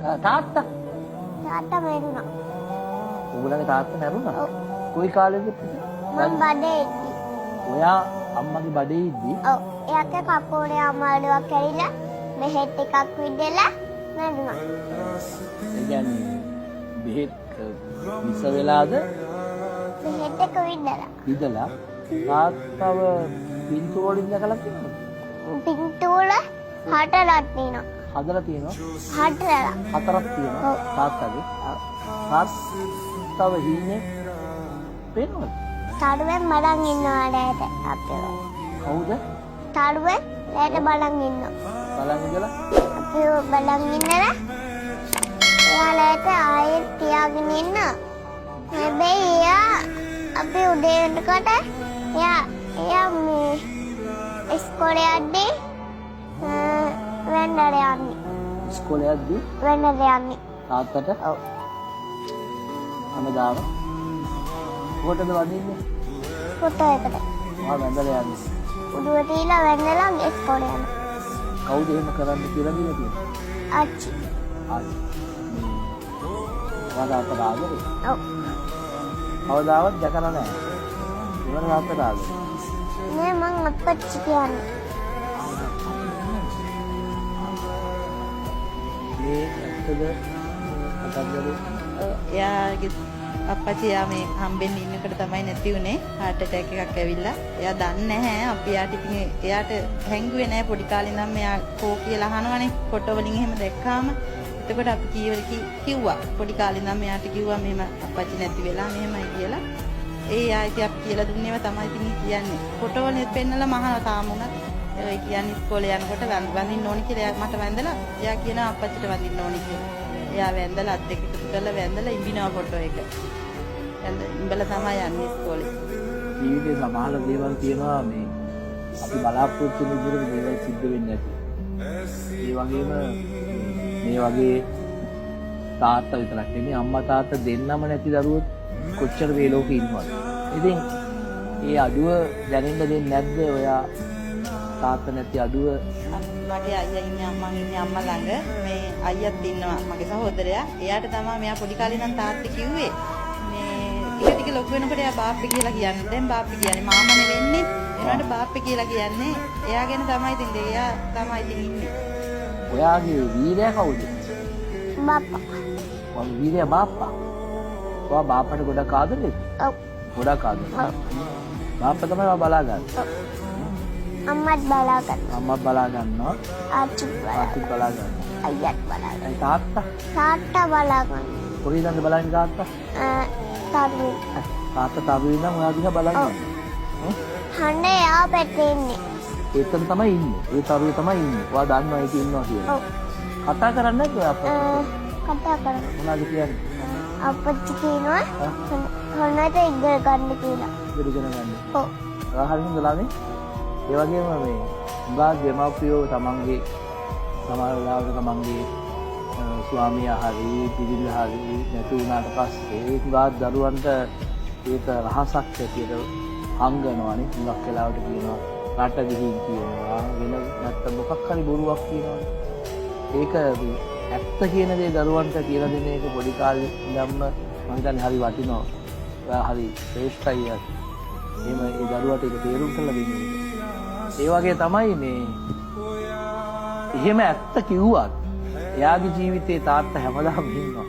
තාත්තා මැරුණා. උඹලගේ තාත්තා මැරුණා? ඔව්. කොයි කාලෙද? මම බඩේ ඉද්දි. ඔයා අම්මගේ බඩේ ඉද්දි ඔව්. එයාට කපෝරේ අමාරුවක් ඇවිල්ලා බෙහෙත් එකක් විදලා මැරුණා. ඒ කියන්නේ බෙහෙත් විස වෙලාද බෙහෙත් එක විදලා. තාත්තව පින්තූර වලින් දැකලා තියෙනවද? පින්තූර හතරක් තියෙනවා. හදලා තියෙනවා. හතරක් තියෙනවා ඔව්. තාත්තගේ. තාත්තව හීනේ පේනවද? තරුවෙන් බලන් ඉන්නවා රැට අපිව. කවුද? තරුවෙන් රැට බලන් ඉන්නවා. බලන් ඉඳලා අපිව බලන් ඉන්නලා එයාලට ආයෙත් තියාගෙන ඉන්න. හැබැයි එයා අපි උදේ වෙනකොට එයා මේ ඉස්කෝලේ යද්දී වෙන්ඩර යන්නේ. ඉස්කෝලේ යද්දී වෙන්ඩර යන්නේ. තාත්තට ඔව්. හැමදාම කොහෙටද වදින්නේ? ෆොටෝ එකට. මම වැඳලා යන්නේ. උඩුව තියලා වෙන්නලා ඉස්කෝලේ යනවා. කවුද එහෙම කරන්න කියලා දීලා තියෙන්නේ? අච්චි. ආයි. වාදාට ආදරේ. ඔව්. කවදාවත් දැකලා නැහැ. ඉවර තාත්තට ආදරේ. නේ මං අපච්චි කියන්නේ. මේ ඇත්තද අතග්ගලේ? එයාගේ අප්පච්චි යා මේ හම්බෙන්න ඉන්නකොට තමයි නැති උනේ. heart attack එකක් ඇවිල්ලා. එයා දන්නේ නැහැ. අපි යාට ඉතින් එයාට හැංගුවේ නැහැ පොඩි කාලේ ඉඳන් මෙයා කෝ කියලා අහනවනේ. ෆොටෝ වලින් එහෙම දැක්කාම. එතකොට අපි කිව්වා. පොඩි කාලේ ඉඳන් මෙයාට කිව්වා මෙහෙම අප්පච්චි නැති වෙලා මෙහෙමයි කියලා. ඒ ආයිති අපි කියලා දුන්නේව තමයි ඉතින් කියන්නේ. ෆොටෝ වලින් පෙන්නලා මහා තාම උනත් ඒ කියන්නේ ඉස්කෝලේ යනකොට වඳින්න ඕනි කියලා මට වැඳලා එයා කියනවා අප්පච්චිට වඳින්න ඕනි කියලා. එයා වැඳලා අත් දෙක එකතු කරලා වැඳලා ඉඹිනවා ෆොටෝ එක. ඉඹලා තමයි යන්නේ ඉස්කෝලේ. ජීවිතේ සමහර දේවල් තියෙනවා මේ අපි බලාපොරොත්තු වෙන විදිහට දේවල් සිද්ධ වෙන්නේ නැති. ඒ වගේම මේ වගේ තාත්තා විතරක් නෙමෙයි අම්මා තාත්තා දෙන්නම නැති දරුවෝ කොච්චර මේ ලෝකේ ඉන්නවද? ඉතින් ඒ අඩුව දැනෙන්න දෙන්නේ නැද්ද ඔයා තාත්තා නැති අඩුව? මගේ අයියා ඉන්නේ අම්මා ඉන්නේ අම්මා ළඟ. මේ අයියාත් ඉන්නවා මගේ සහෝදරයා. එයාට තමයි මෙයා පොඩි කාලේ ඉඳන් තාත්තා කිව්වේ. මේ ටික ලොකු වෙනකොට එයා බාප්පි කියලා කියන්නේ. දැන් බාප්පි කියන්නේ මාමනේ වෙන්නේ. ඒනට බාප්පි කියලා කියන්නේ. එයා ගැන තමයි ඉතින් එයා තමයි ඉතින් ඉන්නේ. ඔයාගේ වීරයා කවුද? බාප්පා. ඔයාගේ වීරයා බාප්පා. ඔයා බාප්පට ගොඩක් ආදරේද? ඔව්. ගොඩක් ආදරේ. ඔව්. බාප්පා තමයි ඔයා බලාගන්නේ. ඔව්. අම්මත් බලා ගන්නවා. අම්මා බලා ගන්නවා. ආච්චිත් බලා ගන්නවා. අයියත් බලා ගන්නවා. ඒ තාත්තා තාත්තා බලා ගන්නවා. කොහේද බලන්නේ තාත්තා? තරුවෙන්. තාත්තා තරුවේ ඉඳන් ඔයා දිහා බලන්නේ. හන්නේ එයා පැත්තේ ඉන්නේ. ඒතන තමයි ඉන්නේ. ඒ තරුවේ තමයි ඉන්නේ. ඔයා දන්නවා ඒක ඉන්නවා කියලා. ඔව්. කතා කරන්නේ නැද්ද ඔයා අප්පා? කතා කරනවා. මොනවද කියන්නේ? අපච්චි කියනවා හොන්නට ඉගෙන ගන්න කියලා. ඉගෙන ගන්න. ඔව්. ඔයා හරියට දලානේ. ඒ වගේම මේ උගා දෙමාපියෝ තමන්ගේ සමහර වෙලාවට තමන්ගේ ස්වාමියා හරි පිළිවිල හරි නැති වුණාට පස්සේ උගා දරුවන්ට ඒක රහසක් ඇටියට හංගනවානේ. හුඟක් වෙලාවට කියනවා රට ගිහින් කියනවා වෙන නැත්තම් මොකක් හරි බොරුවක් කියනවානේ. ඒක ඇත්ත කියන දේ දරුවන්ට කියලා දෙන එක පොඩි කාලේ ඉඳන්ම මම හිතන්නේ හරි වටිනවා. ඔයා හරි ශ්‍රේෂ්ඨයි. එහෙම ඒ දරුවට ඒක තේරුම් කරලා දෙන්නේ. ඒ වගේ තමයි මේ එහෙම ඇත්ත කිව්වත් එයාගේ ජීවිතේ තාත්තා හැමදාම ඉන්නවා.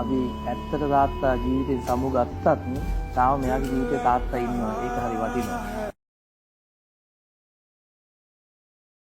අපි ඇත්තට තාත්තා ජීවිතේ සමු ගත්තත් තාම එයාගේ ජීවිතේ තාත්තා ඉන්නවා. ඒක හරි වටිනවා.